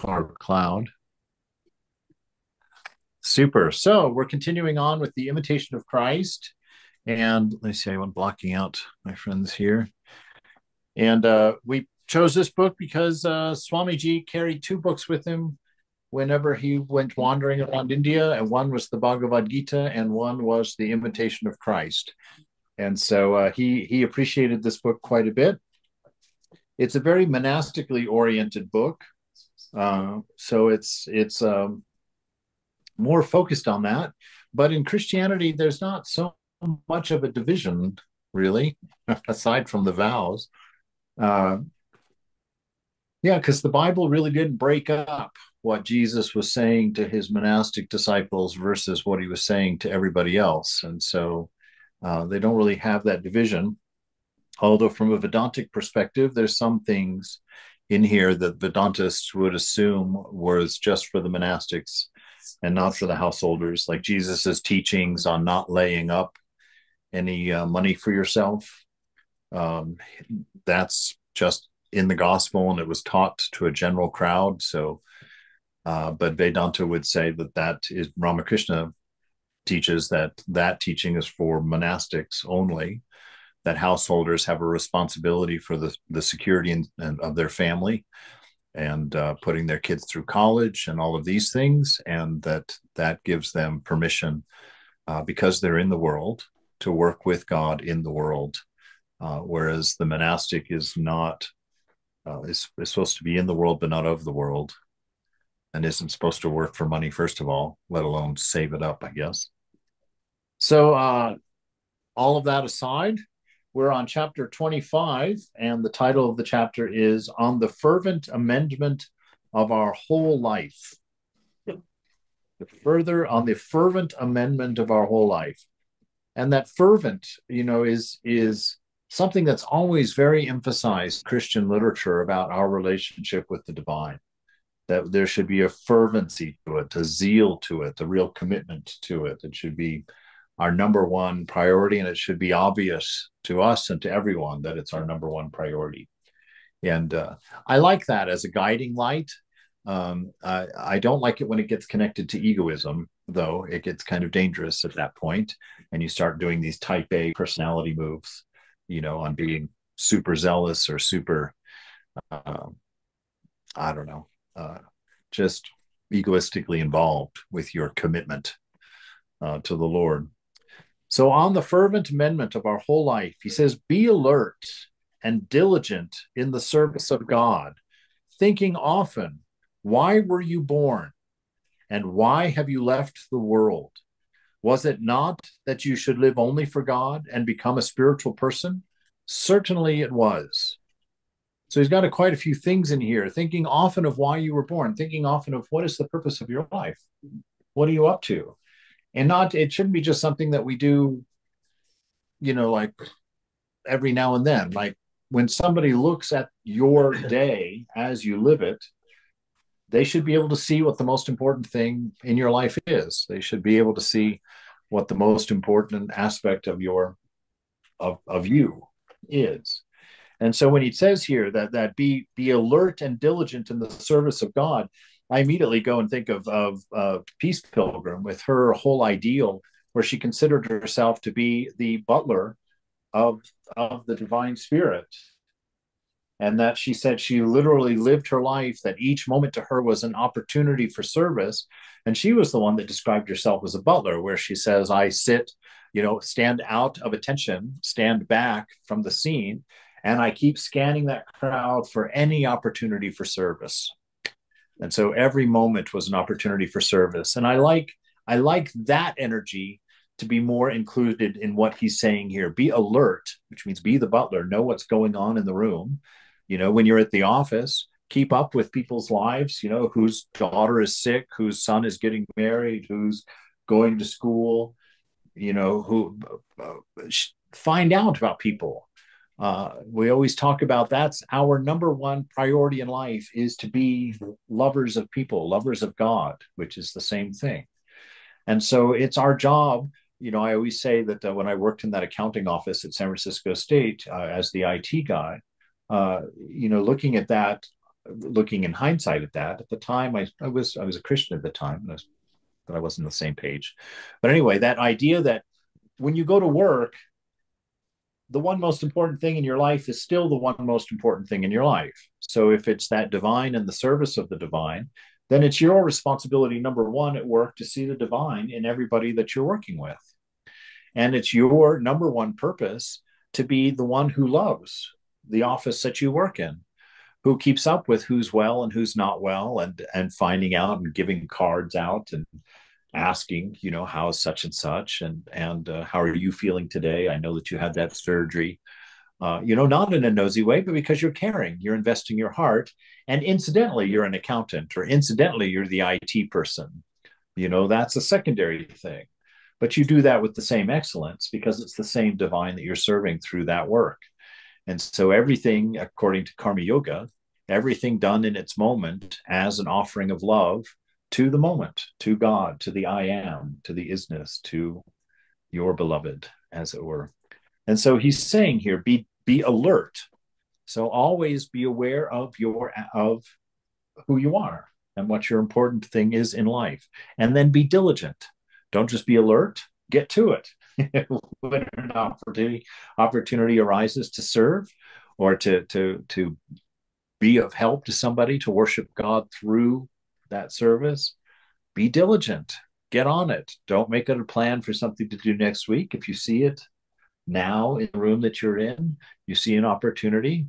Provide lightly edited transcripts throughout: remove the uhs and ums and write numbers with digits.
carved cloud. Super. So we're continuing on with the Imitation of Christ. And let me see, I'm blocking out my friends here. And we chose this book because Swamiji carried two books with him whenever he went wandering around India, and one was the Bhagavad Gita, and one was the Imitation of Christ. And so he appreciated this book quite a bit. It's a very monastically oriented book, so it's more focused on that. But in Christianity, there's not so much of a division, really, aside from the vows. Uh, yeah, because the Bible really didn't break up what Jesus was saying to his monastic disciples versus what he was saying to everybody else. And so they don't really have that division. Although, from a Vedantic perspective, there's some things in here that Vedantists would assume was just for the monastics and not for the householders, like Jesus's teachings on not laying up any money for yourself. That's just in the gospel, and it was taught to a general crowd. So, but Vedanta would say that is Ramakrishna teaches that teaching is for monastics only, that householders have a responsibility for the security of their family and putting their kids through college and all of these things, and that gives them permission because they're in the world to work with God in the world, whereas the monastic is not is supposed to be in the world but not of the world, and isn't supposed to work for money first of all, let alone save it up, I guess. So all of that aside, we're on chapter 25, and the title of the chapter is On the Fervent Amendment of Our Whole Life. Further on the fervent amendment of our whole life. And that fervent, is something that's always very emphasized in Christian literature about our relationship with the divine. That there should be a fervency to it, a zeal to it, a real commitment to it. It should be our number one priority, and it should be obvious to us and to everyone that it's our number one priority. And I like that as a guiding light. I don't like it when it gets connected to egoism, though. It gets kind of dangerous at that point, and you start doing these type A personality moves, on being super zealous or super, I don't know, just egoistically involved with your commitment to the Lord. So, on the fervent amendment of our whole life, he says, be alert and diligent in the service of God, thinking often, why were you born? And why have you left the world? Was it not that you should live only for God and become a spiritual person? Certainly it was. So he's got quite a few things in here, thinking often of why you were born, thinking often of what is the purpose of your life? What are you up to? And it shouldn't be just something that we do, like every now and then. Like when somebody looks at your day as you live it, they should be able to see what the most important thing in your life is. They should be able to see what the most important aspect of you is. And so when he says here that be alert and diligent in the service of God, I immediately go and think of Peace Pilgrim with her whole ideal, where she considered herself to be the butler of the divine spirit. And that she said she literally lived her life, that each moment to her was an opportunity for service. And she was the one that described herself as a butler, where she says, I sit, stand out of attention, stand back from the scene, and I keep scanning that crowd for any opportunity for service. And so every moment was an opportunity for service. And I like that energy to be more included in what he's saying here. Be alert, which means be the butler, know what's going on in the room. When you're at the office, keep up with people's lives, whose daughter is sick, whose son is getting married, who's going to school, who find out about people. We always talk about that's our number one priority in life, is to be lovers of people, lovers of God, which is the same thing. And so it's our job. I always say that when I worked in that accounting office at San Francisco State as the IT guy, looking at that, looking in hindsight at that. At the time, I was a Christian at the time, but I wasn't on the same page. But anyway, that idea that when you go to work, the one most important thing in your life is still the one most important thing in your life. So if it's that divine and the service of the divine, then it's your responsibility, number one, at work to see the divine in everybody that you're working with. And it's your number one purpose to be the one who loves the office that you work in, who keeps up with who's well and who's not well, and finding out and giving cards out and asking, how's such and such, and how are you feeling today? I know that you had that surgery. Not in a nosy way, but because you're caring, you're investing your heart. And incidentally, you're an accountant, or incidentally, you're the IT person. That's a secondary thing. But you do that with the same excellence because it's the same divine that you're serving through that work. And so everything, according to Karma Yoga, everything done in its moment as an offering of love to the moment, to God, to the I am, to the isness, to your beloved, as it were. And so he's saying here, be alert. So always be aware of who you are and what your important thing is in life. And then be diligent. Don't just be alert, get to it. When an opportunity arises to serve or to be of help to somebody, to worship God through that service, be diligent, get on it. Don't make it a plan for something to do next week. If you see it now in the room that you're in, you see an opportunity,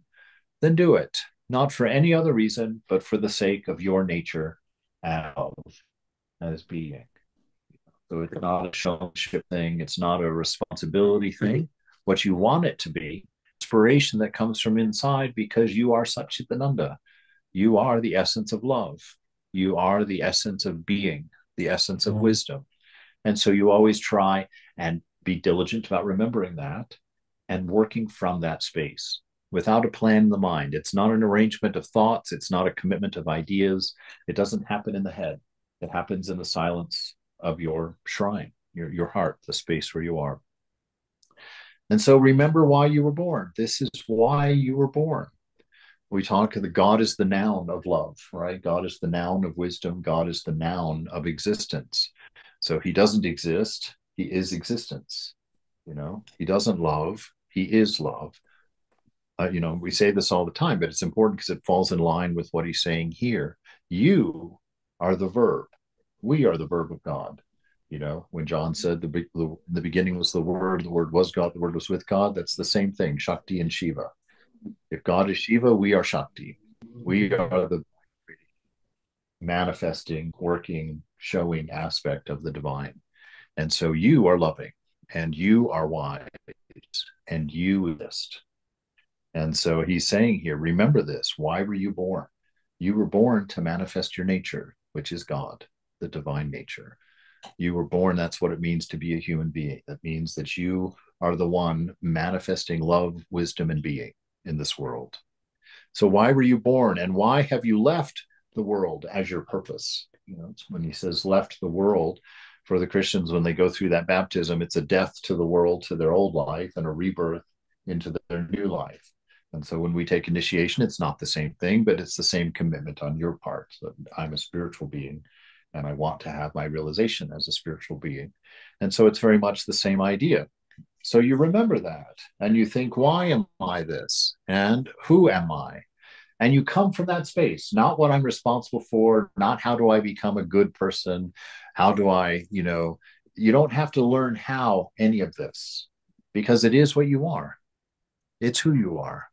then do it. Not for any other reason, but for the sake of your nature as being. So it's not a showmanship thing. It's not a responsibility thing. What you want it to be, inspiration that comes from inside because you are Satchitananda. You are the essence of love. You are the essence of being, the essence of wisdom. And so you always try and be diligent about remembering that and working from that space without a plan in the mind. It's not an arrangement of thoughts. It's not a commitment of ideas. It doesn't happen in the head. It happens in the silence of your shrine, your heart, the space where you are. And so remember why you were born. This is why you were born. We talk the God is the noun of love, right? God is the noun of wisdom. God is the noun of existence. So he doesn't exist. He is existence. He doesn't love. He is love. We say this all the time, but it's important because it falls in line with what he's saying here. You are the verb. We are the verb of God. When John said the beginning was the Word was God, the Word was with God, that's the same thing, Shakti and Shiva. If God is Shiva, we are Shakti. We are the manifesting, working, showing aspect of the divine. And so you are loving, and you are wise, and you exist. And so he's saying here, remember this. Why were you born? You were born to manifest your nature, which is God, the divine nature. You were born, that's what it means to be a human being. That means that you are the one manifesting love, wisdom, and being in this world. So why were you born, and why have you left the world as your purpose? When he says left the world, for the Christians, when they go through that baptism, it's a death to the world, to their old life, and a rebirth into their new life. And so when we take initiation, it's not the same thing, but it's the same commitment on your part. So I'm a spiritual being, and I want to have my realization as a spiritual being. And so it's very much the same idea. So you remember that, and you think, why am I this? And who am I? And you come from that space, not what I'm responsible for, not how do I become a good person? How do I, you don't have to learn how any of this, because it is what you are. It's who you are.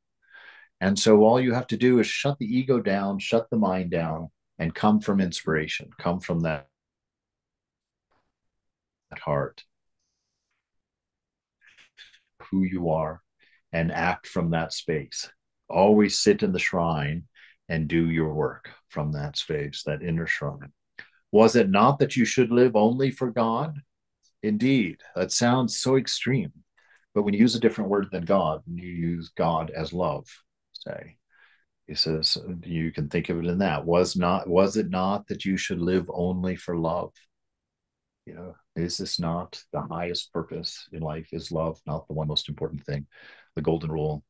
And so all you have to do is shut the ego down, shut the mind down, and come from inspiration, come from that heart, who you are, and act from that space. Always sit in the shrine and do your work from that space, that inner shrine. Was it not that you should live only for God? Indeed, that sounds so extreme. But when you use a different word than God, when you use God as love, say, he says, you can think of it in that. Was it not that you should live only for love? Is this not the highest purpose in life? Is love not the one most important thing? The golden rule,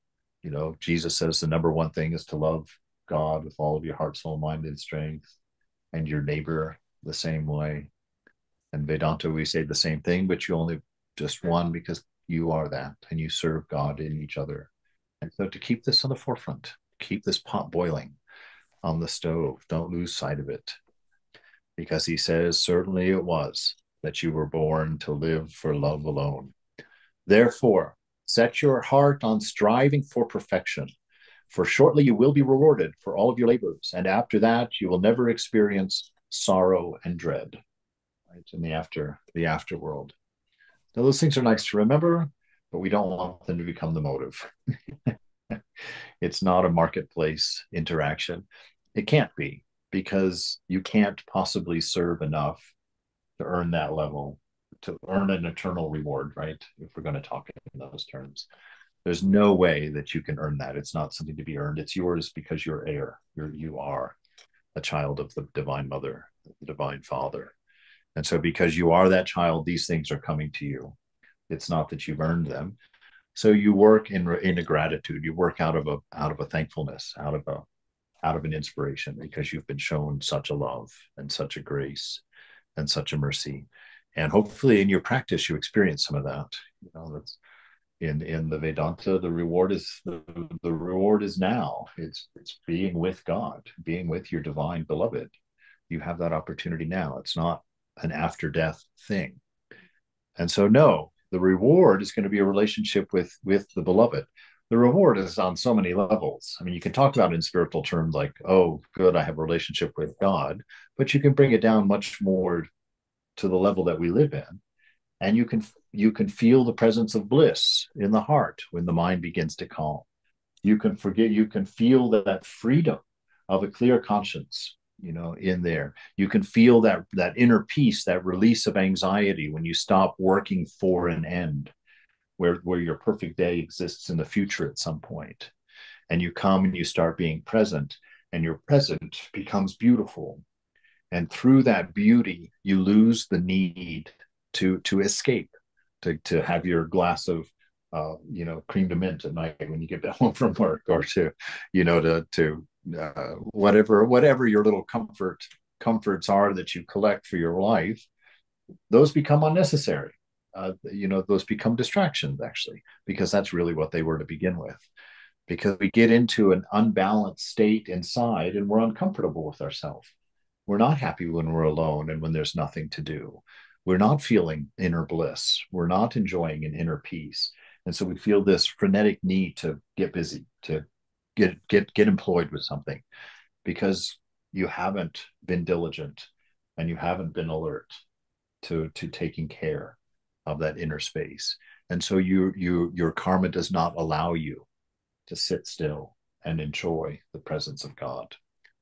Jesus says the number one thing is to love God with all of your heart, soul, mind, and strength, and your neighbor the same way. And Vedanta, we say the same thing, but you only just one because you are that and you serve God in each other. And so to keep this on the forefront, keep this pot boiling on the stove, don't lose sight of it. Because he says, certainly it was that you were born to live for love alone. Therefore, set your heart on striving for perfection, for shortly you will be rewarded for all of your labors, and after that you will never experience sorrow and dread, right? In the afterworld. Now, those things are nice to remember, but we don't want them to become the motive. It's not a marketplace interaction. It can't be, because you can't possibly serve enough to earn that level, to earn an eternal reward, right? If we're going to talk in those terms, there's no way that you can earn that. It's not something to be earned. It's yours because you're heir. You are a child of the Divine Mother, the Divine Father. And so because you are that child, these things are coming to you. It's not that you've earned them. So you work in a gratitude. You work out of a thankfulness, out of an inspiration, because you've been shown such a love and such a grace and such a mercy. And hopefully in your practice you experience some of that. That's in the Vedanta, the reward is now. It's being with God, being with your divine beloved. You have that opportunity now. It's not an after death thing. And so no, the reward is going to be a relationship with the beloved. The reward is on so many levels. I mean, you can talk about it in spiritual terms like, oh, good, I have a relationship with God, but you can bring it down much more to the level that we live in. And you can feel the presence of bliss in the heart when the mind begins to calm. You can feel that freedom of a clear conscience, in there. You can feel that inner peace, that release of anxiety when you stop working for an end, where your perfect day exists in the future at some point. And you come and you start being present, and your present becomes beautiful. And through that beauty, you lose the need to escape, to have your glass of cream de mint at night when you get home from work, or to whatever your little comforts are that you collect for your life. Those become unnecessary. Those become distractions, actually, because that's really what they were to begin with. Because we get into an unbalanced state inside and we're uncomfortable with ourselves. We're not happy when we're alone and when there's nothing to do. We're not feeling inner bliss. We're not enjoying an inner peace. And so we feel this frenetic need to get busy, to get employed with something, because you haven't been diligent and you haven't been alert to taking care of that inner space. And so your karma does not allow you to sit still and enjoy the presence of God.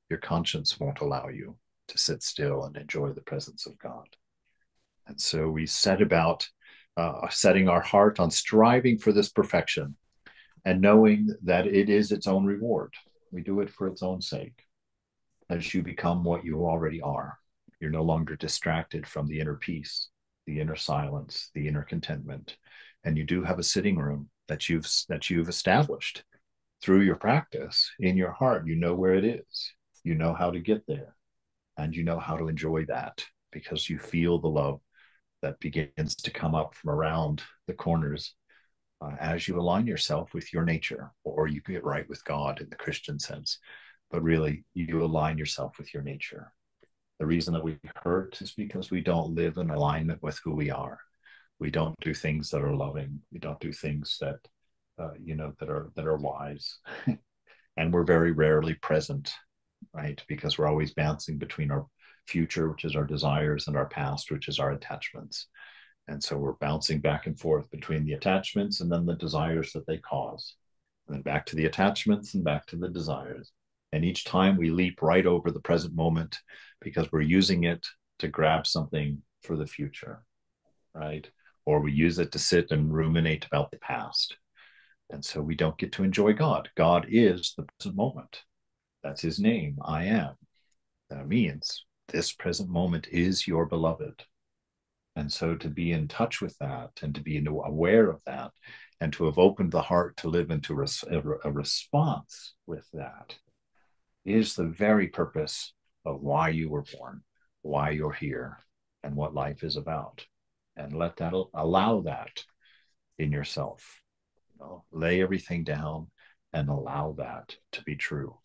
Your conscience won't allow you to sit still and enjoy the presence of God. And so we set about setting our heart on striving for this perfection and knowing that it is its own reward. We do it for its own sake. As you become what you already are, you're no longer distracted from the inner peace, the inner silence, the inner contentment. And you do have a sitting room that you've established through your practice in your heart. You know where it is. You know how to get there. And you know how to enjoy that, because you feel the love that begins to come up from around the corners as you align yourself with your nature, or you get right with God in the Christian sense. But really, you align yourself with your nature. The reason that we hurt is because we don't live in alignment with who we are. We don't do things that are loving. We don't do things that that are wise. And we're very rarely present, right? Because we're always bouncing between our future, which is our desires, and our past, which is our attachments. And so we're bouncing back and forth between the attachments and then the desires that they cause, and then back to the attachments and back to the desires. And each time we leap right over the present moment because we're using it to grab something for the future, right? Or we use it to sit and ruminate about the past. And so we don't get to enjoy God. God is the present moment. That's his name, I am. That means this present moment is your beloved. And so to be in touch with that and to be aware of that and to have opened the heart to live into a response with that, is the very purpose of why you were born, why you're here, and what life is about. And allow that in yourself. You know, lay everything down and allow that to be true.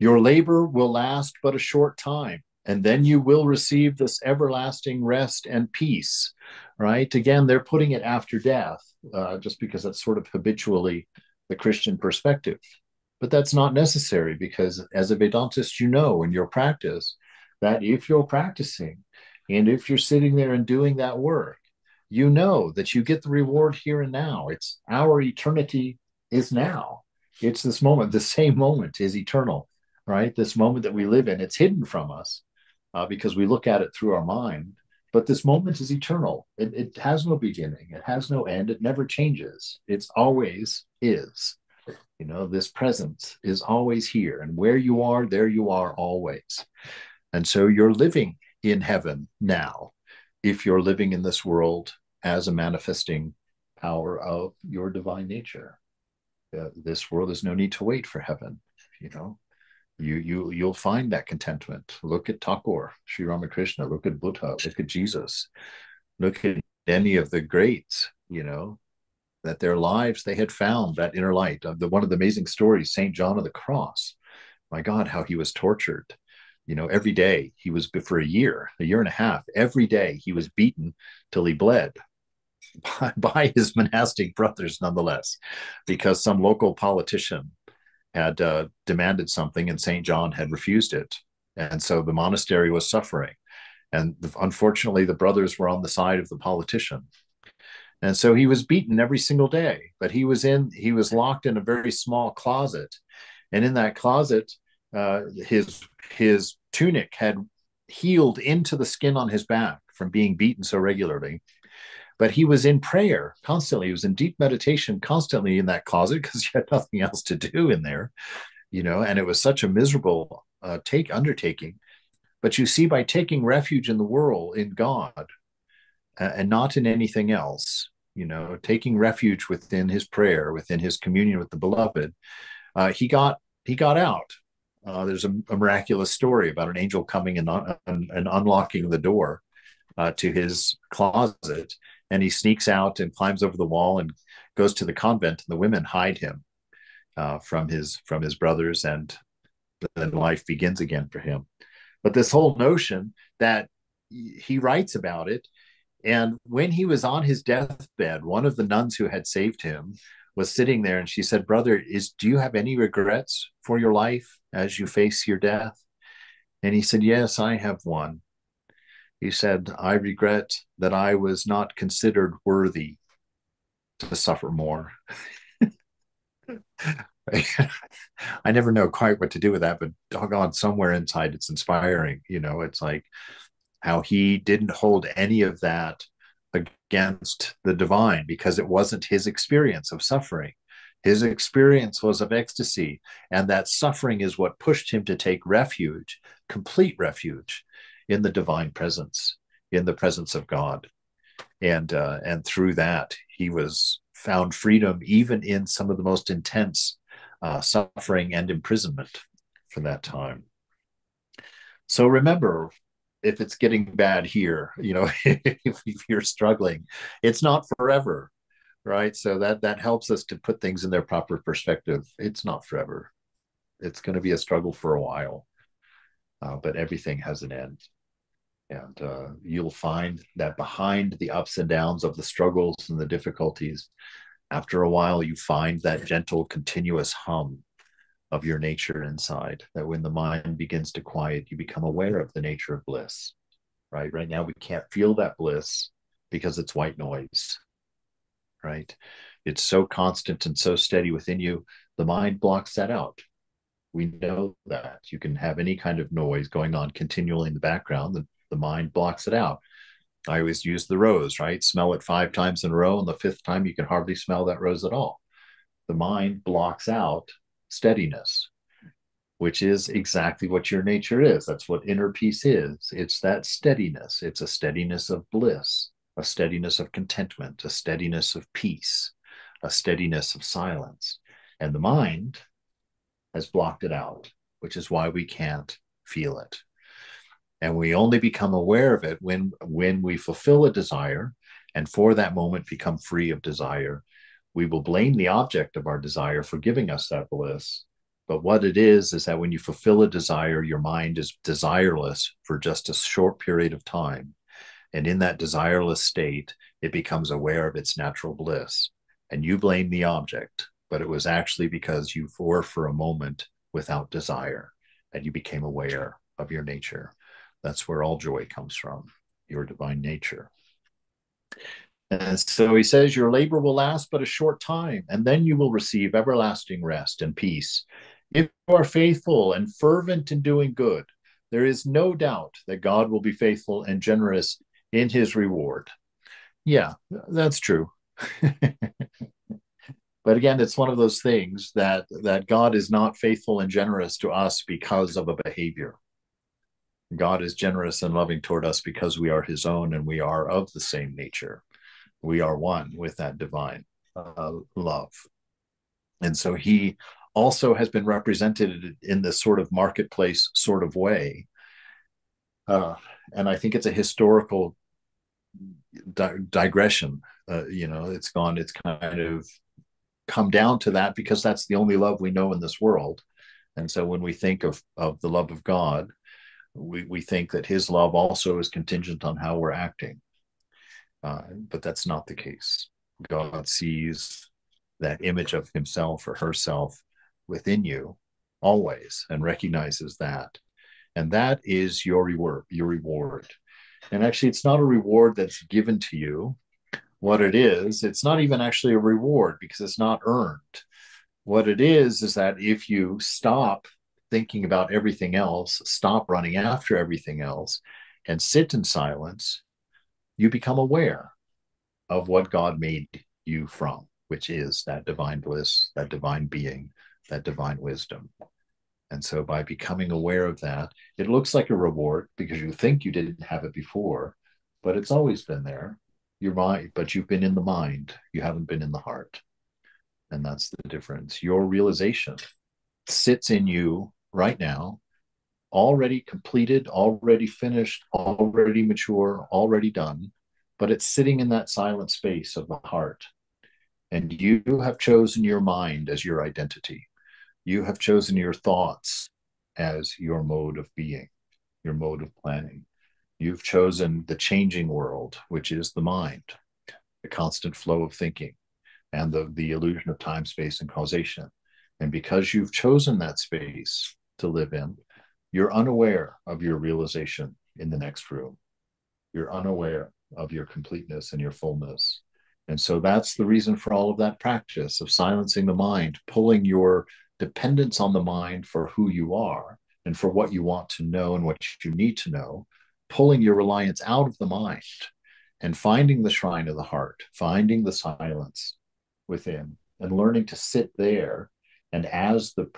Your labor will last but a short time, and then you will receive this everlasting rest and peace, right? Again, they're putting it after death, just because that's sort of habitually the Christian perspective. But that's not necessary because, as a Vedantist, you know in your practice that if you're practicing and if you're sitting there and doing that work, you know that you get the reward here and now. It's our eternity is now. It's this moment. The same moment is eternal, right? This moment that we live in, it's hidden from us because we look at it through our mind. But this moment is eternal. It has no beginning. It has no end. It never changes. It's always is. You know, this presence is always here. And where you are, there you are always. And so you're living in heaven now if you're living in this world as a manifesting power of your divine nature. This world is no need to wait for heaven. You know, you'll find that contentment. Look at Thakur, Sri Ramakrishna. Look at Buddha. Look at Jesus. Look at any of the greats. You know, that their lives they had found that inner light. One of the amazing stories, Saint John of the Cross. My God, how he was tortured. You know, every day he was for a year and a half. Every day he was beaten till he bled by his monastic brothers, nonetheless, because some local politician had demanded something and St. John had refused it. And so the monastery was suffering. And unfortunately, the brothers were on the side of the politician. And so he was beaten every single day, but he was locked in a very small closet. And in that closet, his tunic had healed into the skin on his back from being beaten so regularly. But he was in prayer constantly. He was in deep meditation constantly in that closet because he had nothing else to do in there, you know, and it was such a miserable undertaking. But you see, by taking refuge in the world, in God, and not in anything else, you know, taking refuge within his prayer, within his communion with the beloved, he got out. There's a miraculous story about an angel coming and unlocking the door to his closet, and he sneaks out and climbs over the wall and goes to the convent, and the women hide him from his brothers, and then life begins again for him. But this whole notion that he writes about it, and when he was on his deathbed, one of the nuns who had saved him was sitting there, and she said, "Brother, do you have any regrets for your life as you face your death?" And he said, "Yes, I have one." He said, "I regret that I was not considered worthy to suffer more." I never know quite what to do with that, but doggone, somewhere inside it's inspiring. You know, it's like how he didn't hold any of that against the divine because it wasn't his experience of suffering. His experience was of ecstasy, and that suffering is what pushed him to take refuge, complete refuge, in the divine presence, in the presence of God, and through that he was found freedom, even in some of the most intense suffering and imprisonment for that time. So remember, if it's getting bad here, you know, if you're struggling, it's not forever, right? So that helps us to put things in their proper perspective. It's not forever. It's going to be a struggle for a while, but everything has an end. And you'll find that behind the ups and downs of the struggles and the difficulties, after a while, you find that gentle, continuous hum of your nature inside, that when the mind begins to quiet, you become aware of the nature of bliss, right? Right now, we can't feel that bliss because it's white noise, right? It's so constant and so steady within you, the mind blocks that out. We know that. You can have any kind of noise going on continually in the background, the mind blocks it out. I always use the rose, right? Smell it 5 times in a row, and the 5th time you can hardly smell that rose at all. The mind blocks out steadiness, which is exactly what your nature is. That's what inner peace is. It's that steadiness. It's a steadiness of bliss, a steadiness of contentment, a steadiness of peace, a steadiness of silence. And the mind has blocked it out, which is why we can't feel it. And we only become aware of it when we fulfill a desire, and for that moment become free of desire. We will blame the object of our desire for giving us that bliss. But what it is that when you fulfill a desire, your mind is desireless for just a short period of time. And in that desireless state, it becomes aware of its natural bliss. And you blame the object, but it was actually because you were for a moment without desire and you became aware of your nature. That's where all joy comes from, your divine nature. And so he says, your labor will last but a short time, and then you will receive everlasting rest and peace. If you are faithful and fervent in doing good, there is no doubt that God will be faithful and generous in his reward. Yeah, that's true. But again, it's one of those things that God is not faithful and generous to us because of a behavior. God is generous and loving toward us because we are his own and we are of the same nature. We are one with that divine love. And so he also has been represented in this sort of marketplace sort of way. And I think it's a historical digression. It's kind of come down to that because that's the only love we know in this world. And so when we think of the love of God, we think that his love also is contingent on how we're acting. But that's not the case. God sees that image of himself or herself within you always and recognizes that. And that is your reward. And actually, it's not a reward that's given to you. What it is, it's not even actually a reward because it's not earned. What it is that if you stop thinking about everything else, stop running after everything else, and sit in silence, you become aware of what God made you from, which is that divine bliss, that divine being, that divine wisdom. And so by becoming aware of that, it looks like a reward because you think you didn't have it before, but it's always been there. Your mind, but you've been in the mind, you haven't been in the heart. And that's the difference. Your realization sits in you right now, already completed, already finished, already mature, already done, but it's sitting in that silent space of the heart. And you have chosen your mind as your identity. You have chosen your thoughts as your mode of being, your mode of planning. You've chosen the changing world, which is the mind, the constant flow of thinking, and the illusion of time, space, and causation. And because you've chosen that space to live in, you're unaware of your realization in the next room. You're unaware of your completeness and your fullness. And so that's the reason for all of that practice of silencing the mind, pulling your dependence on the mind for who you are and for what you want to know and what you need to know, pulling your reliance out of the mind and finding the shrine of the heart, finding the silence within and learning to sit there and as the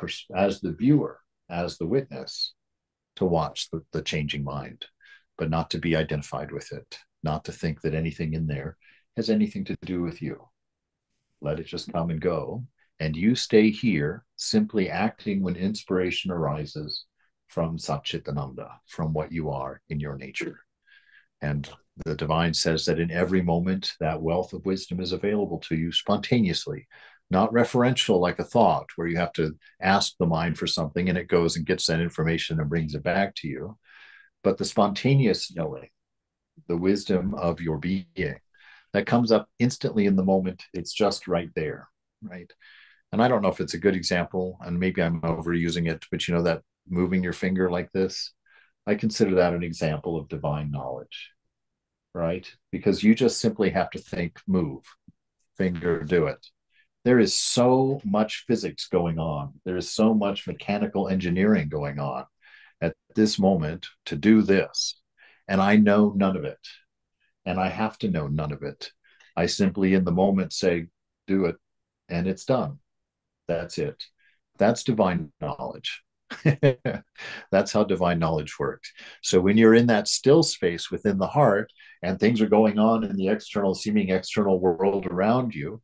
viewer, as the witness, to watch the changing mind, but not to be identified with it, not to think that anything in there has anything to do with you. Let it just come and go. And you stay here simply acting when inspiration arises from Satchitananda, from what you are in your nature. And the divine says that in every moment, that wealth of wisdom is available to you spontaneously, not referential like a thought where you have to ask the mind for something and it goes and gets that information and brings it back to you, but the spontaneous knowing, the wisdom of your being that comes up instantly in the moment. It's just right there, right? And I don't know if it's a good example, and maybe I'm overusing it, but that moving your finger like this, I consider that an example of divine knowledge, right? Because you just simply have to think, move, finger, do it. There is so much physics going on. There is so much mechanical engineering going on at this moment to do this. And I know none of it. And I have to know none of it. I simply, in the moment, say, do it, and it's done. That's it. That's divine knowledge. That's how divine knowledge works. So when you're in that still space within the heart and things are going on in the seeming external world around you,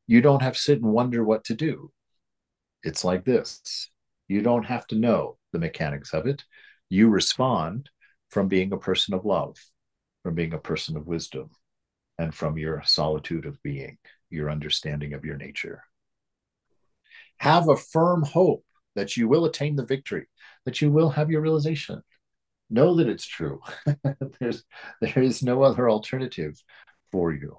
you don't have to sit and wonder what to do. It's like this. You don't have to know the mechanics of it. You respond from being a person of love, from being a person of wisdom, and from your solitude of being, your understanding of your nature. Have a firm hope that you will attain the victory, that you will have your realization. Know that it's true. There is no other alternative for you.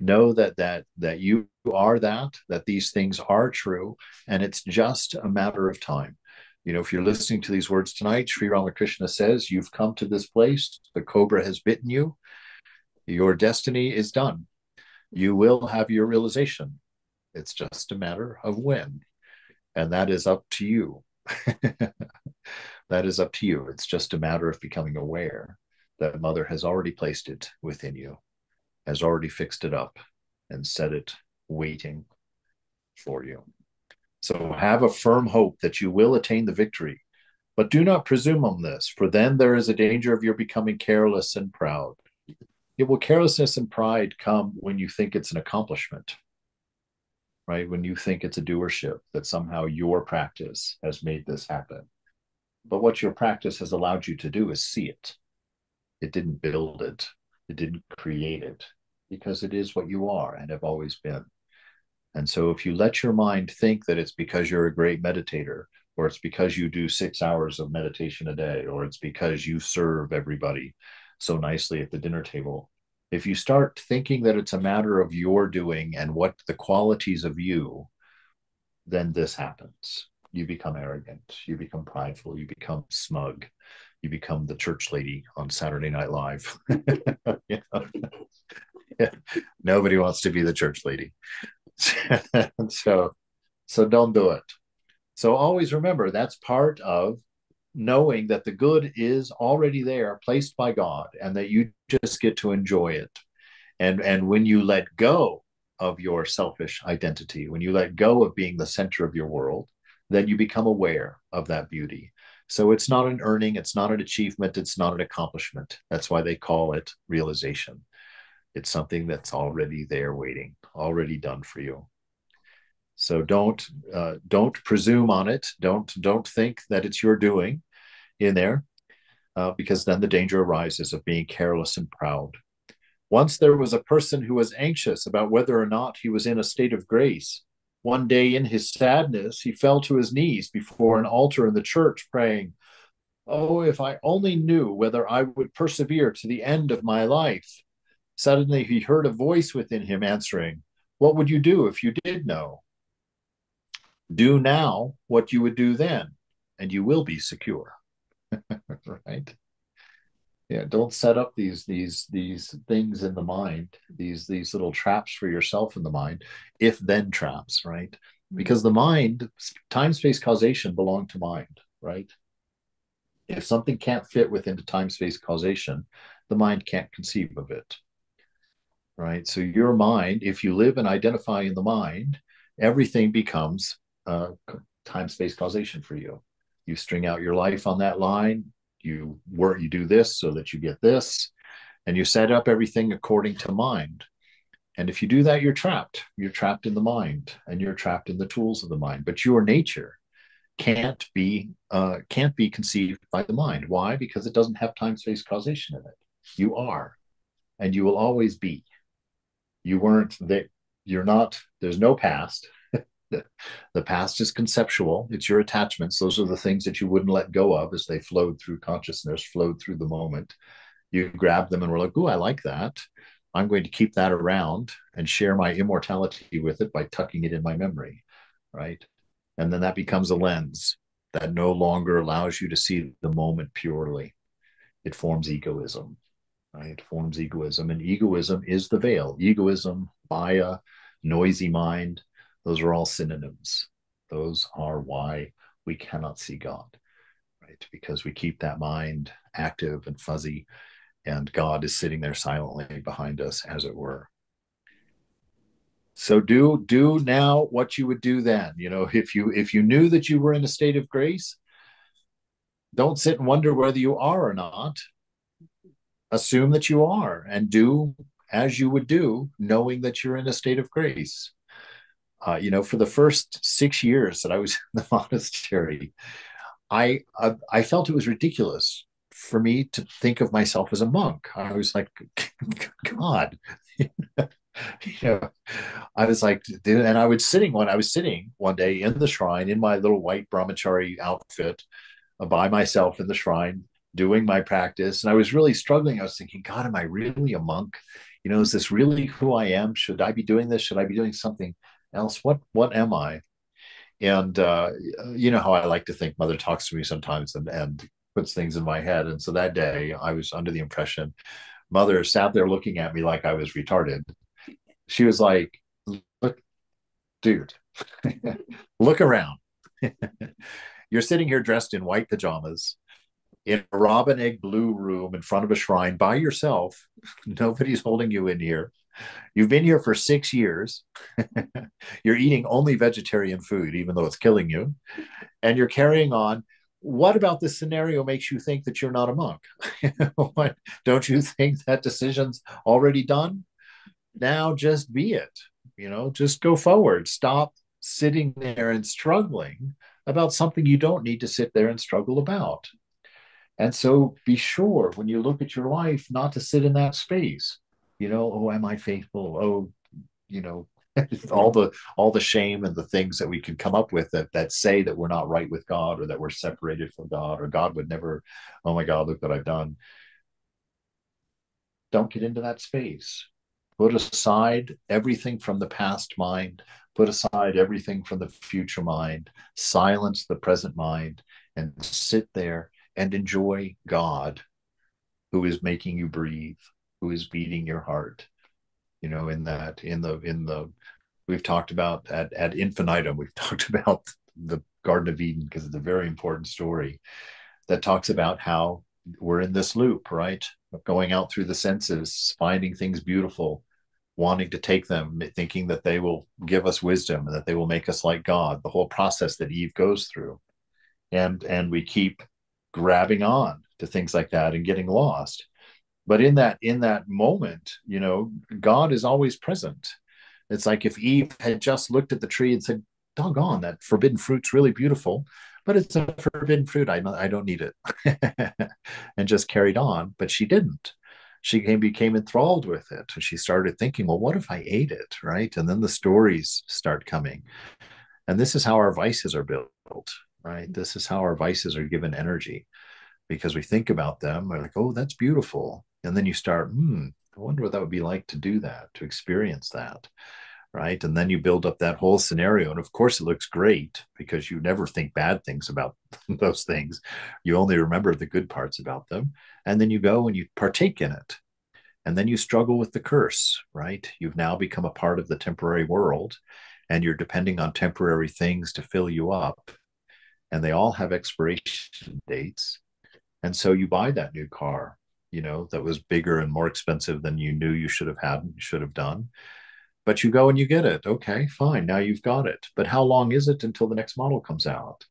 Know that you are that these things are true, and it's just a matter of time. You know, if you're listening to these words tonight, Sri Ramakrishna says, you've come to this place, the cobra has bitten you, your destiny is done. You will have your realization. It's just a matter of when. And that is up to you. That is up to you. It's just a matter of becoming aware that Mother has already placed it within you, has already fixed it up and set it waiting for you. So have a firm hope that you will attain the victory, but do not presume on this, for then there is a danger of your becoming careless and proud. Will carelessness and pride come when you think it's an accomplishment, right? When you think it's a doership, that somehow your practice has made this happen. But what your practice has allowed you to do is see it. It didn't build it. It didn't create it, because it is what you are and have always been. And so if you let your mind think that it's because you're a great meditator, or it's because you do 6 hours of meditation a day, or it's because you serve everybody so nicely at the dinner table, if you start thinking that it's a matter of your doing and what the qualities of you, then this happens. You become arrogant, you become prideful, you become smug, you become the church lady on Saturday Night Live. You know? Yeah. Nobody wants to be the church lady. So don't do it. So always remember, that's part of knowing that the good is already there, placed by God, and that you just get to enjoy it. And when you let go of your selfish identity, when you let go of being the center of your world, then you become aware of that beauty. So it's not an earning, it's not an achievement, it's not an accomplishment. That's why they call it realization. It's something that's already there waiting, already done for you. So don't presume on it. Don't think that it's your doing in there, because then the danger arises of being careless and proud. Once there was a person who was anxious about whether or not he was in a state of grace. One day in his sadness, he fell to his knees before an altar in the church, praying, "Oh, if I only knew whether I would persevere to the end of my life." Suddenly he heard a voice within him answering, "What would you do if you did know? Do now what you would do then, and you will be secure." Right? Yeah, don't set up these things in the mind, these little traps for yourself in the mind, if then traps, right? Because the mind, time, space, causation belong to mind, right? If something can't fit within the time, space, causation, the mind can't conceive of it, right? So your mind, if you live and identify in the mind, everything becomes time, space, causation for you. You string out your life on that line. You work, you do this so that you get this, and you set up everything according to mind. And if you do that, you're trapped. You're trapped in the mind, and you're trapped in the tools of the mind. But your nature can't be conceived by the mind. Why? Because it doesn't have time, space, causation in it. You are, and you will always be. You weren't that. You're not. There's no past. The past is conceptual. It's your attachments. Those are the things that you wouldn't let go of as they flowed through consciousness, flowed through the moment. You grab them and were like, "Ooh, I like that. I'm going to keep that around and share my immortality with it by tucking it in my memory," right? And then that becomes a lens that no longer allows you to see the moment purely. It forms egoism, right? It forms egoism, and egoism is the veil. Egoism, Maya, noisy mind, those are all synonyms. Those are why we cannot see God, right? Because we keep that mind active and fuzzy, and God is sitting there silently behind us, as it were. So do now what you would do then. You know, if you knew that you were in a state of grace, don't sit and wonder whether you are or not. Assume that you are and do as you would do, knowing that you're in a state of grace. For the first 6 years that I was in the monastery, I felt it was ridiculous for me to think of myself as a monk. I was like, God, you know, I was like, dude, and I was sitting one day in the shrine in my little white brahmachari outfit by myself in the shrine doing my practice. And I was really struggling. I was thinking, God, am I really a monk? Is this really who I am? Should I be doing this? Should I be doing something else? What am I? And you know how I like to think Mother talks to me sometimes and puts things in my head. And so that day I was under the impression Mother sat there looking at me like I was retarded. She was like, look, dude, look around. You're sitting here dressed in white pajamas in a robin egg blue room in front of a shrine by yourself. Nobody's holding you in here. You've been here for 6 years. You're eating only vegetarian food, even though it's killing you, and you're carrying on. What about this scenario makes you think that you're not a monk? What, don't you think that decision's already done? Now just be it. Just go forward. Stop sitting there and struggling about something you don't need to sit there and struggle about. And so be sure when you look at your life not to sit in that space. Oh, am I faithful? Oh, you know, all the shame and the things that we can come up with that say that we're not right with God or that we're separated from God or God would never, oh my God, look what I've done. Don't get into that space. Put aside everything from the past mind, put aside everything from the future mind, silence the present mind, and sit there and enjoy God who is making you breathe, who is beating your heart. In the we've talked about at infinitum, we've talked about the Garden of Eden because it's a very important story that talks about how we're in this loop, right? Of going out through the senses, finding things beautiful, wanting to take them, thinking that they will give us wisdom and that they will make us like God, the whole process that Eve goes through. And we keep grabbing on to things like that and getting lost. But in that moment, God is always present. It's like if Eve had just looked at the tree and said, doggone, that forbidden fruit's really beautiful, but it's a forbidden fruit. I don't need it. And just carried on. But she didn't. She became enthralled with it. And she started thinking, well, what if I ate it? Right. And then the stories start coming. And this is how our vices are built, right? This is how our vices are given energy because we think about them. We're like, oh, that's beautiful. And then you start, I wonder what that would be like to do that, to experience that. Right. And then you build up that whole scenario. And of course, it looks great because you never think bad things about those things. You only remember the good parts about them. And then you go and you partake in it. And then you struggle with the curse, right? You've now become a part of the temporary world and you're depending on temporary things to fill you up. And they all have expiration dates. And so you buy that new car, that was bigger and more expensive than you knew you should have had and should have done. But you go and you get it. Okay, fine. Now you've got it. But how long is it until the next model comes out?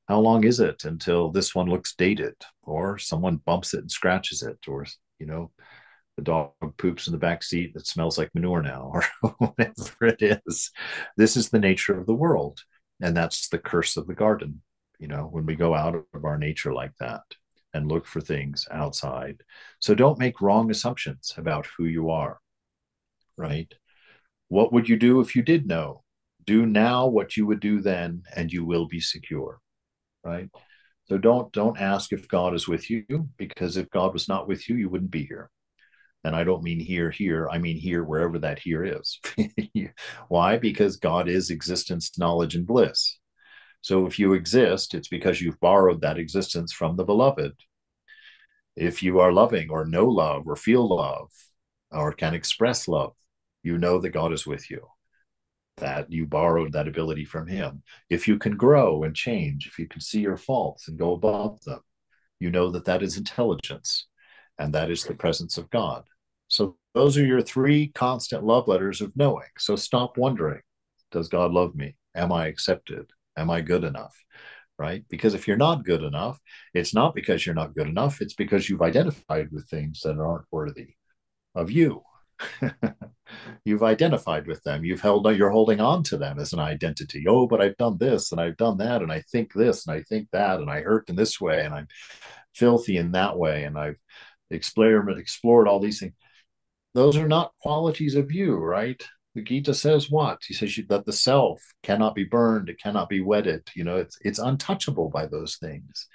How long is it until this one looks dated or someone bumps it and scratches it or, the dog poops in the back seat that smells like manure now or whatever it is. This is the nature of the world. And that's the curse of the garden, when we go out of our nature like that and look for things outside. So don't make wrong assumptions about who you are, right? What would you do if you did know? Do now what you would do then, and you will be secure, right? So don't ask if God is with you, because if God was not with you, you wouldn't be here. And I don't mean here. I mean here, wherever that here is. Why? Because God is existence, knowledge, and bliss. So if you exist, it's because you've borrowed that existence from the beloved. If you are loving or know love or feel love or can express love, you know that God is with you, that you borrowed that ability from him. If you can grow and change, if you can see your faults and go above them, you know that that is intelligence and that is the presence of God. So those are your three constant love letters of knowing. So stop wondering, does God love me? Am I accepted? Am I good enough? Right? Because if you're not good enough, it's not because you're not good enough. It's because you've identified with things that aren't worthy of you. You've identified with them. You're holding on to them as an identity. Oh, but I've done this and I've done that, and I think this and I think that, and I hurt in this way, and I'm filthy in that way, and I've explored all these things. Those are not qualities of you, right? The Gita says what? He says that the self cannot be burned, it cannot be wedded. It's untouchable by those things.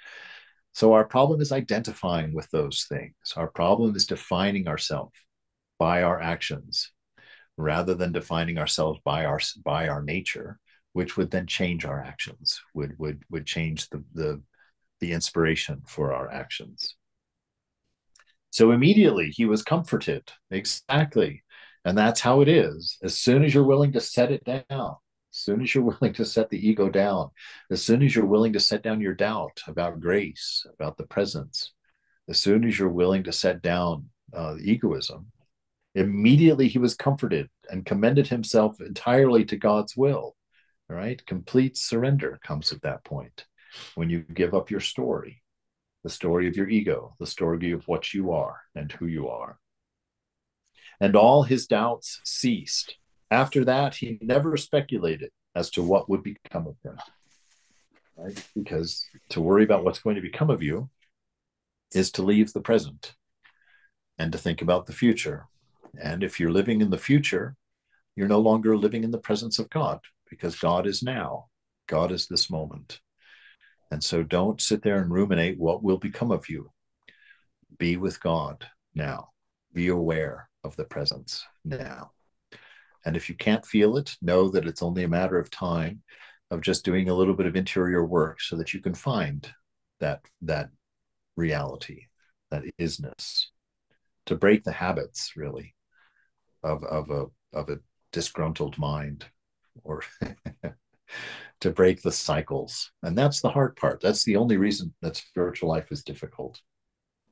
So our problem is identifying with those things. Our problem is defining ourselves by our actions rather than defining ourselves by our nature, which would then change our actions, would change the inspiration for our actions. So immediately he was comforted. Exactly. And that's how it is. As soon as you're willing to set it down, as soon as you're willing to set the ego down, as soon as you're willing to set down your doubt about grace, about the presence, as soon as you're willing to set down egoism, immediately he was comforted and commended himself entirely to God's will. Right? Complete surrender comes at that point when you give up your story, the story of your ego, the story of what you are and who you are. And all his doubts ceased. After that, he never speculated as to what would become of him. Right? Because to worry about what's going to become of you is to leave the present and to think about the future. And if you're living in the future, you're no longer living in the presence of God, because God is now. God is this moment. And so don't sit there and ruminate what will become of you. Be with God now. Be aware of the presence now. And if you can't feel it, know that it's only a matter of time of just doing a little bit of interior work so that you can find that reality, that isness, to break the habits, really, of a disgruntled mind, or to break the cycles. And that's the hard part. That's the only reason that spiritual life is difficult,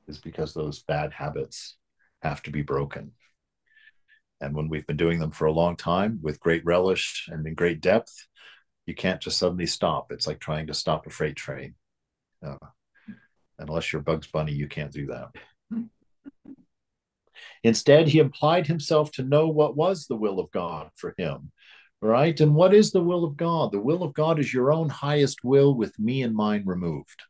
is because those bad habits have to be broken. And when we've been doing them for a long time with great relish and in great depth, you can't just suddenly stop. It's like trying to stop a freight train. Unless you're Bugs Bunny, you can't do that. Instead, he applied himself to know what was the will of God for him, right? And what is the will of God? The will of God is your own highest will with me and mine removed.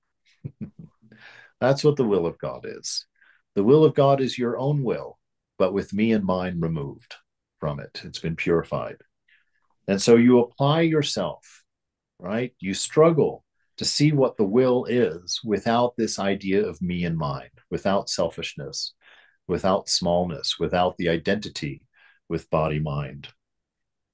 That's what the will of God is. The will of God is your own will, but with me and mine removed from it. It's been purified. And so you apply yourself, right? You struggle to see what the will is without this idea of me and mine, without selfishness, without smallness, without the identity with body mind.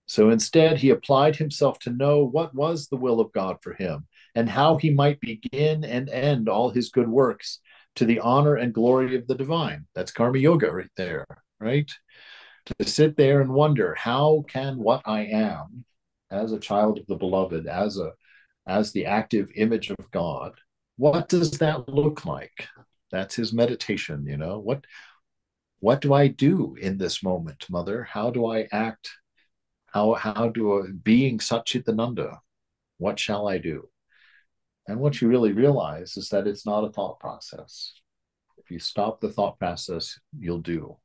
So instead, he applied himself to know what was the will of God for him and how he might begin and end all his good works to the honor and glory of the divine. That's karma yoga right there, right? To sit there and wonder, how can what I am as a child of the beloved, as the active image of God, what does that look like? That's his meditation, what do I do in this moment, Mother? How do I act? How do being Satchitananda, what shall I do? And what you really realize is that it's not a thought process. If you stop the thought process, you'll do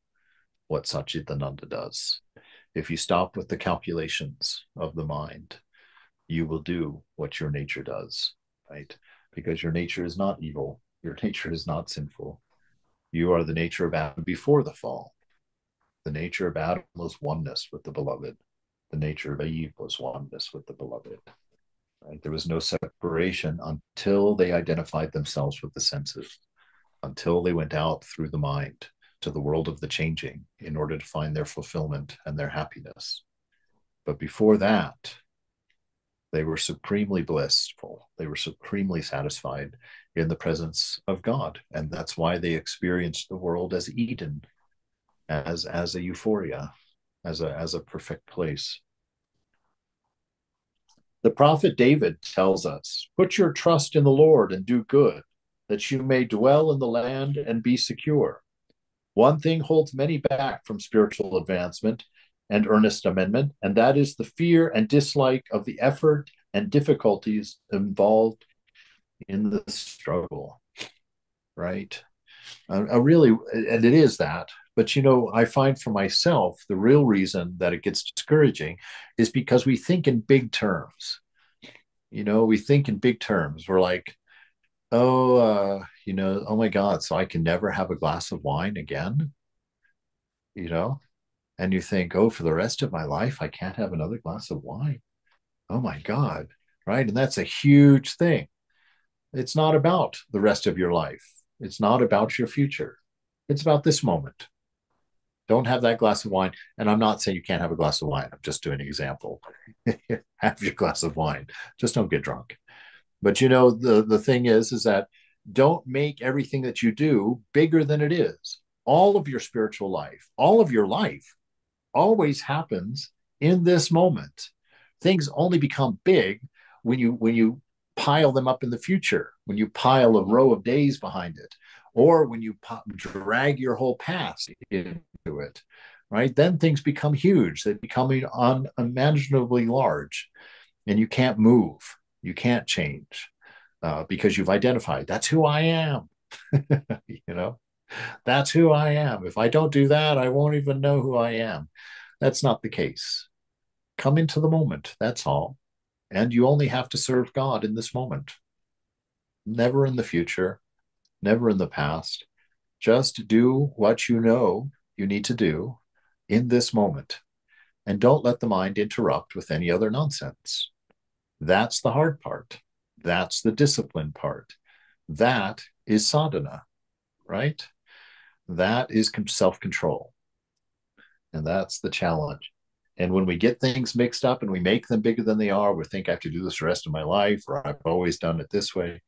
what Satchitananda does. If you stop with the calculations of the mind, you will do what your nature does, right? Because your nature is not evil. Your nature is not sinful. You are the nature of Adam before the fall. The nature of Adam was oneness with the beloved. The nature of Eve was oneness with the beloved. Right? There was no separation until they identified themselves with the senses, until they went out through the mind to the world of the changing in order to find their fulfillment and their happiness. But before that, they were supremely blissful. They were supremely satisfied in the presence of God. And that's why they experienced the world as Eden, as a euphoria, as a perfect place. The prophet David tells us, put your trust in the Lord and do good, that you may dwell in the land and be secure. One thing holds many back from spiritual advancement and earnest amendment, and that is the fear and dislike of the effort and difficulties involved in the struggle, right? Really, and it is that, But I find for myself the real reason that it gets discouraging is because we think in big terms. We think in big terms. We're like, oh, oh my God, so I can never have a glass of wine again, you know? And you think, oh, for the rest of my life, I can't have another glass of wine. Oh my God, right? And that's a huge thing. It's not about the rest of your life. It's not about your future. It's about this moment. Don't have that glass of wine. And I'm not saying you can't have a glass of wine. I'm just doing an example. Have your glass of wine. Just don't get drunk. But the thing is that don't make everything that you do bigger than it is. All of your spiritual life, all of your life always happens in this moment. Things only become big when you pile them up in the future, when you pile a row of days behind it, or when you drag your whole past into it, right? Then things become huge. They become unimaginably large, and you can't move. You can't change because you've identified that's who I am. you know, that's who I am. If I don't do that, I won't even know who I am. That's not the case. Come into the moment. That's all. And you only have to serve God in this moment, never in the future, never in the past. Just do what you need to do in this moment. And don't let the mind interrupt with any other nonsense. That's the hard part. That's the discipline part. That is sadhana, right? That is self control. And that's the challenge. And when we get things mixed up and we make them bigger than they are, we think I have to do this the rest of my life, or I've always done it this way.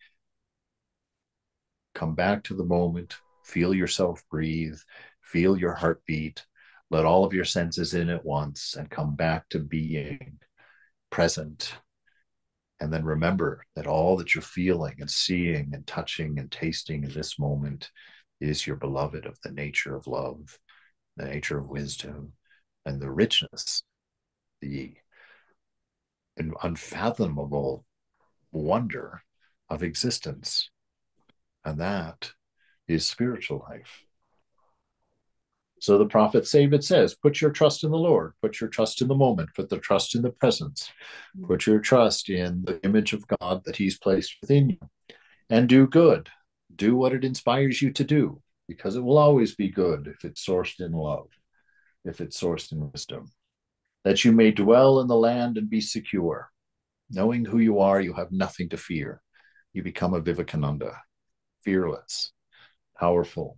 Come back to the moment, feel yourself breathe, feel your heartbeat, let all of your senses in at once, and come back to being present. And then remember that all that you're feeling and seeing and touching and tasting in this moment is your beloved of the nature of love, the nature of wisdom, and the richness, the unfathomable wonder of existence. And that is spiritual life. So the prophet David says, put your trust in the Lord, put your trust in the moment, put the trust in the presence, put your trust in the image of God that he's placed within you, and do good. Do what it inspires you to do, because it will always be good if it's sourced in love, if it's sourced in wisdom, that you may dwell in the land and be secure. Knowing who you are, you have nothing to fear. You become a Vivekananda, fearless, powerful.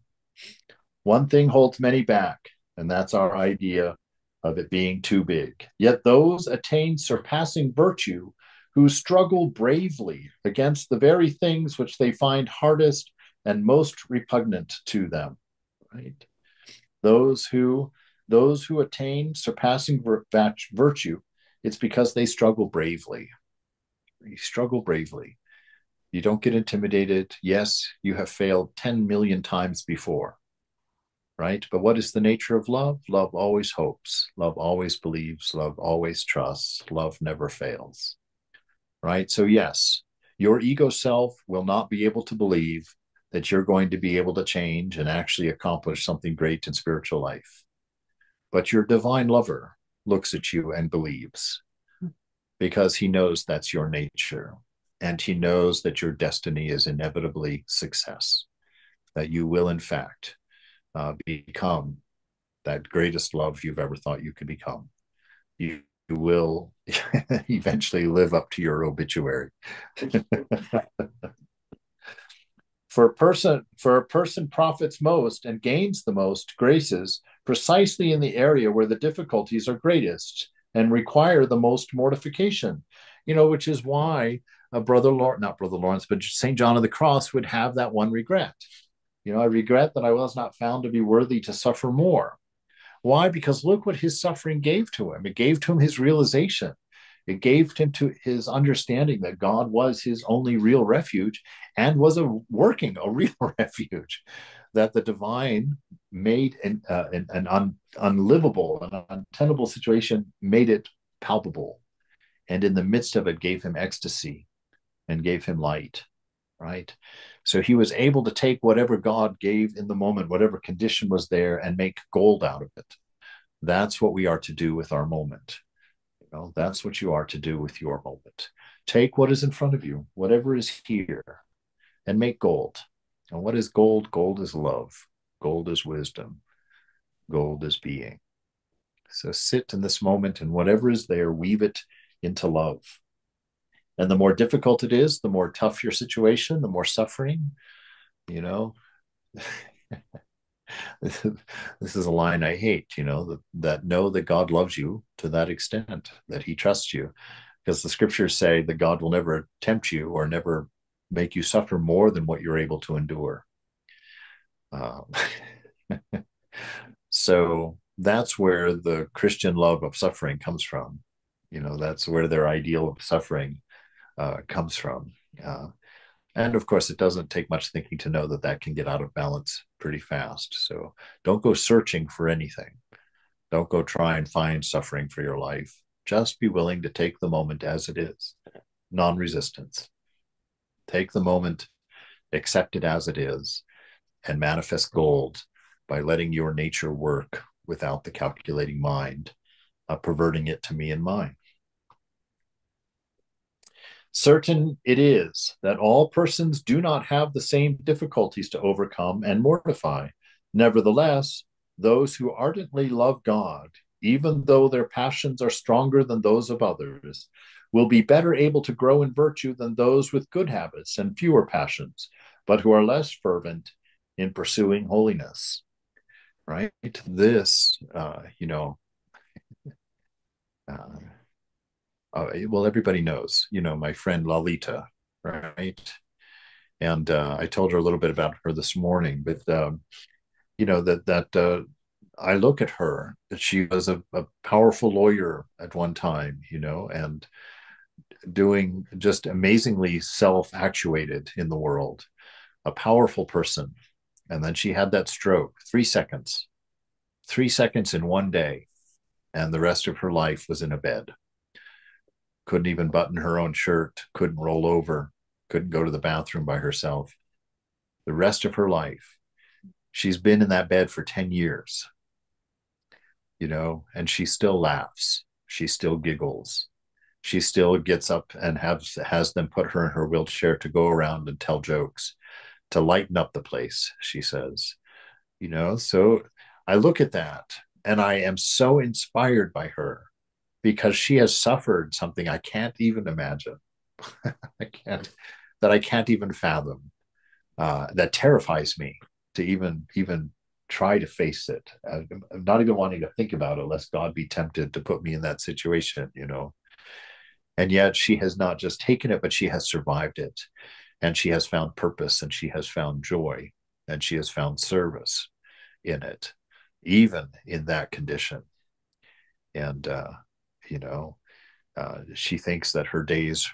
One thing holds many back, and that's our idea of it being too big. Yet those attain surpassing virtue who struggle bravely against the very things which they find hardest and most repugnant to them. Right? Those who attain surpassing virtue, it's because they struggle bravely. You struggle bravely. You don't get intimidated. Yes, you have failed 10 million times before, right? But what is the nature of love? Love always hopes. Love always believes. Love always trusts. Love never fails, right? So yes, your ego self will not be able to believe that you're going to be able to change and actually accomplish something great in spiritual life. But your divine lover looks at you and believes, because he knows that's your nature. And he knows that your destiny is inevitably success, that you will, in fact, become that greatest love you've ever thought you could become. You will eventually live up to your obituary. For a person profits most and gains the most graces precisely in the area where the difficulties are greatest and require the most mortification, which is why not Brother Lawrence, but St. John of the Cross would have that one regret. I regret that I was not found to be worthy to suffer more. Why? Because look what his suffering gave to him. It gave to him his realization. It gave him to his understanding that God was his only real refuge and was working a real refuge, that the divine made an unlivable, an untenable situation, made it palpable. And in the midst of it, gave him ecstasy and gave him light right? So he was able to take whatever God gave in the moment, whatever condition was there, and make gold out of it. That's what we are to do with our moment. You know, that's what you are to do with your moment. Take what is in front of you, whatever is here, and make gold. And what is gold? Gold is love. Gold is wisdom. Gold is being. So sit in this moment, and whatever is there, weave it into love. And the more difficult it is, the more tough your situation, the more suffering, you know. This is a line I hate, you know, that know that God loves you to that extent, that he trusts you. Because the scriptures say that God will never tempt you or never make you suffer more than what you're able to endure. Um, so that's where the Christian love of suffering comes from. You know, that's where their ideal of suffering comes from. Uh, and of course, it doesn't take much thinking to know that that can get out of balance pretty fast. So don't go searching for anything. Don't go try and find suffering for your life. Just be willing to take the moment as it is, non resistance. Take the moment, accept it as it is, and manifest gold by letting your nature work without the calculating mind, perverting it to me and mine. Certain it is that all persons do not have the same difficulties to overcome and mortify. Nevertheless, those who ardently love God, even though their passions are stronger than those of others, will be better able to grow in virtue than those with good habits and fewer passions, but who are less fervent in pursuing holiness. Right? This, uh, well, everybody knows, you know, my friend Lalita, right? And I told her a little bit about her this morning, but you know I look at her that she was a powerful lawyer at one time, you know, and doing just amazingly self-actuated in the world, a powerful person. And then she had that stroke, 3 seconds, 3 seconds in one day, and the rest of her life was in a bed. Couldn't even button her own shirt, couldn't roll over, couldn't go to the bathroom by herself. The rest of her life, she's been in that bed for 10 years, you know, and she still laughs. She still giggles. She still gets up and has them put her in her wheelchair to go around and tell jokes, to lighten up the place, she says. You know, so I look at that and I am so inspired by her because she has suffered something I can't even imagine. I can't that I can't even fathom. That terrifies me to even try to face it. I'm not even wanting to think about it, lest God be tempted to put me in that situation, you know. And yet she has not just taken it, but she has survived it. And she has found purpose and she has found joy and she has found service in it, even in that condition. And, you know, she thinks that her days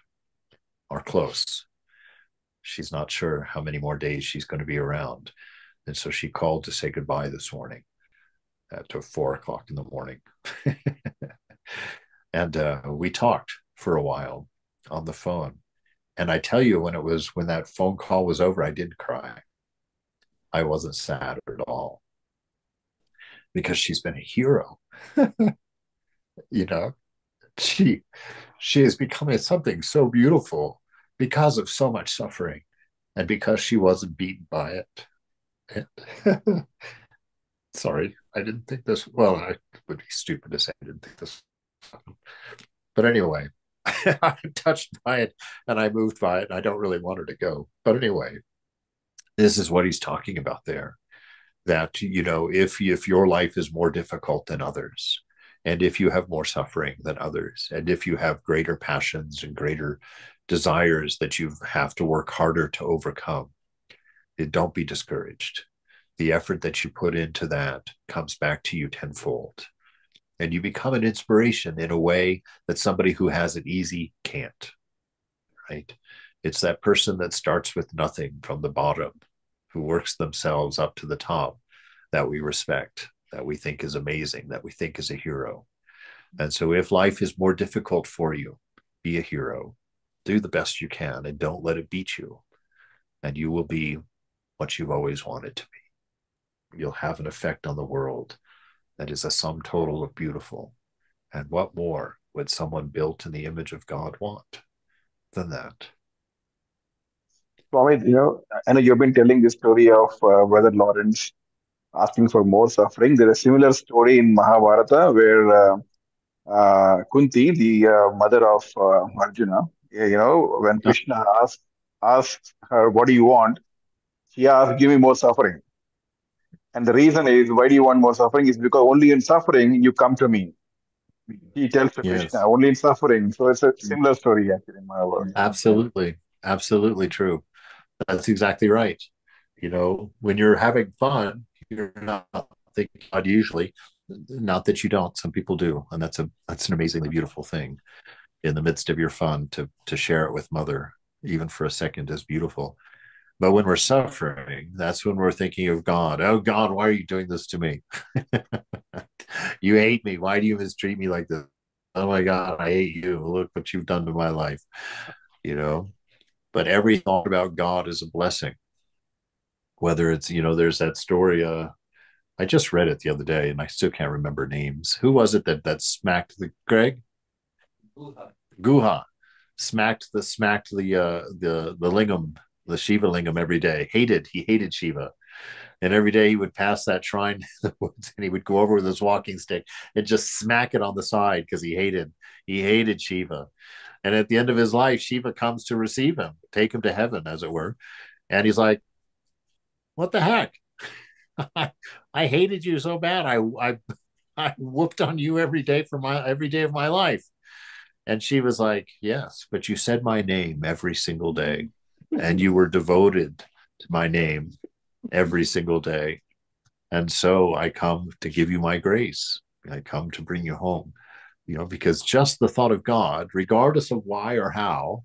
are close. She's not sure how many more days she's going to be around. And so she called to say goodbye this morning at 4 o'clock in the morning. And we talked for a while on the phone. And I tell you, when that phone call was over, I didn't cry. I wasn't sad at all because she's been a hero. You know, she she is becoming something so beautiful because of so much suffering and because she wasn't beaten by it. And sorry, I didn't think this. Well, I would be stupid to say I didn't think this. But anyway, I'm touched by it and I moved by it. And I don't really want her to go. But anyway, this is what he's talking about there. That, you know, if your life is more difficult than others, and if you have more suffering than others, and if you have greater passions and greater desires that you have to work harder to overcome, don't be discouraged. The effort that you put into that comes back to you tenfold. And you become an inspiration in a way that somebody who has it easy can't, right? It's that person that starts with nothing from the bottom, who works themselves up to the top, that we respect, that we think is amazing, that we think is a hero. And so if life is more difficult for you, be a hero. Do the best you can and don't let it beat you. and you will be what you've always wanted to be. You'll have an effect on the world that is a sum total of beautiful. And what more would someone built in the image of God want than that? Swami, I know you've been telling the story of Brother Lawrence asking for more suffering. There's a similar story in Mahabharata where Kunti, the mother of Arjuna, when Krishna asked her, "What do you want?" She asked, "Give me more suffering." And the reason is, why do you want more suffering? Is because only in suffering you come to me. He tells to Krishna, Yes, only in suffering. So it's a similar story actually in Mahabharata. absolutely. Absolutely true. That's exactly right. When you're having fun, you're not thinking God usually. Not that you don't. Some people do, and that's an amazingly beautiful thing. In the midst of your fun, to share it with Mother, even for a second, is beautiful. But when we're suffering, that's when we're thinking of God. Oh God, why are you doing this to me? You hate me. Why do you mistreat me like this? Oh my God, I hate you. Look what you've done to my life. You know. But every thought about God is a blessing. Whether it's, there's that story. I just read it the other day, and I still can't remember names. Who was it that smacked the Greg Guha smacked the lingam, the Shiva lingam every day. He hated Shiva, and every day he would pass that shrine in the woods, and he would go over with his walking stick and just smack it on the side because he hated Shiva. And at the end of his life, Shiva comes to receive him, take him to heaven, as it were, and he's like, "What the heck? I hated you so bad. I whooped on you every day of my life." And she was like, "Yes, but you said my name every single day, and you were devoted to my name every single day. And so I come to give you my grace. I come to bring you home, because just the thought of God, regardless of why or how,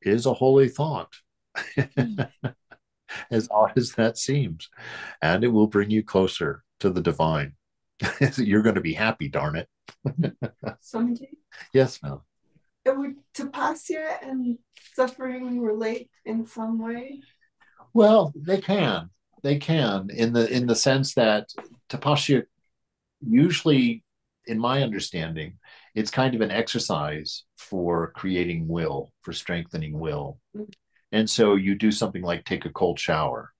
is a holy thought, as odd as that seems. And it will bring you closer to the divine. You're going to be happy, darn it." Someday. Yes, ma'am. Would tapasya and suffering relate in some way? Well, they can. They can in the sense that tapasya usually, in my understanding, it's kind of an exercise for creating will, for strengthening will. And so you do something like take a cold shower,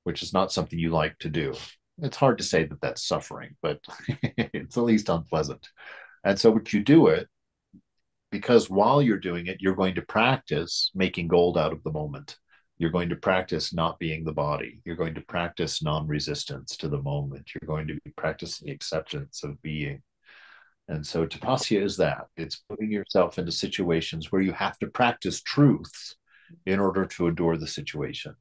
which is not something you like to do. It's hard to say that that's suffering, but it's at least unpleasant. And so what you do it because while you're doing it, you're going to practice making gold out of the moment. You're going to practice not being the body. You're going to practice non resistance to the moment. You're going to be practicing acceptance of being. And so tapasya is that it's putting yourself into situations where you have to practice truths in order to endure the situation.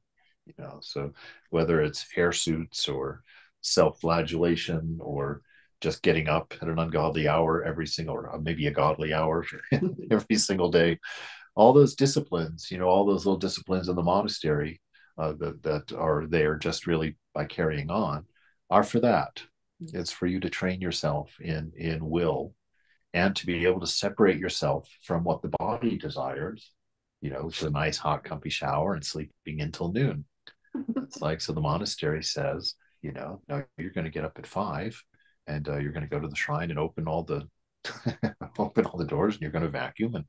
So whether it's air suits or self-flagellation or just getting up at an ungodly hour every single, or maybe a godly hour every single day, all those disciplines, all those little disciplines in the monastery that are there just really by carrying on, are for that. It's for you to train yourself in will and to be able to separate yourself from what the body desires. It's a nice hot comfy shower and sleeping until noon. It's like, so the monastery says, no, you're going to get up at 5 and you're going to go to the shrine and open all the open all the doors, and you're going to vacuum and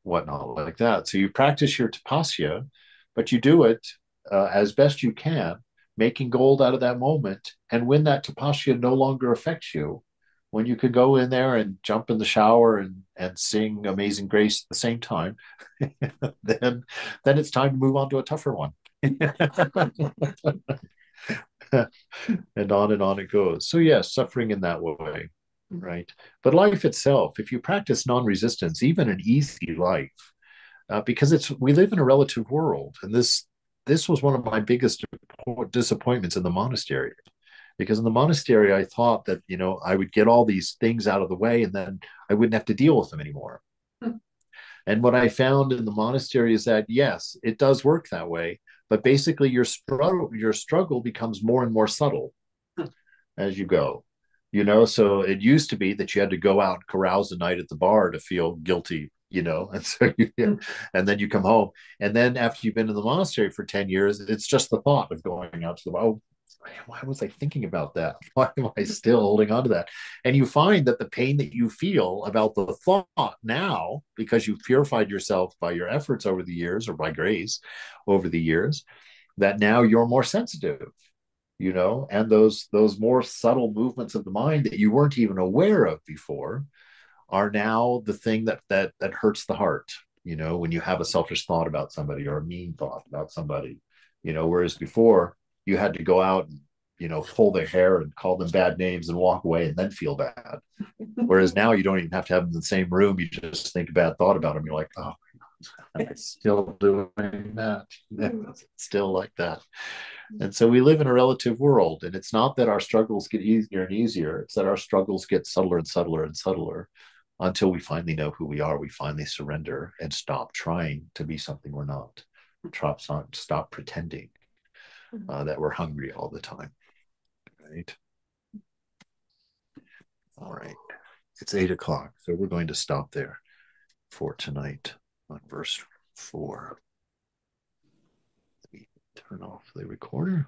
whatnot like that. So you practice your tapasya, but you do it as best you can, making gold out of that moment. And when that tapasya no longer affects you, when you can go in there and jump in the shower and sing Amazing Grace at the same time, then it's time to move on to a tougher one. And on it goes. So yes, suffering in that way, right? But life itself, if you practice non-resistance, even an easy life, because we live in a relative world, and this was one of my biggest disappointments in the monastery, because in the monastery I thought that I would get all these things out of the way, and then I wouldn't have to deal with them anymore. And what I found in the monastery is that yes, it does work that way, but basically your struggle becomes more and more subtle as you go. So it used to be that you had to go out and carouse the night at the bar to feel guilty, and so and then you come home, and then after you've been in the monastery for 10 years, it's just the thought of going out to the, oh, why was I thinking about that? Why am I still holding on to that? And you find that the pain that you feel about the thought now, because you've purified yourself by your efforts over the years, or by grace over the years, that now you're more sensitive, and those more subtle movements of the mind that you weren't even aware of before are now the thing that hurts the heart. When you have a selfish thought about somebody, or a mean thought about somebody, whereas before you had to go out and pull their hair and call them bad names and walk away and then feel bad. Whereas now you don't even have to have them in the same room. You just think a bad thought about them. You're like, oh, I'm still doing that. Still like that. And so we live in a relative world, and it's not that our struggles get easier and easier. It's that our struggles get subtler and subtler and subtler until we finally know who we are. We finally surrender and stop trying to be something we're not. Stop pretending that we're hungry all the time. Right? All right. It's 8:00, so we're going to stop there for tonight on verse 4. Let me turn off the recorder.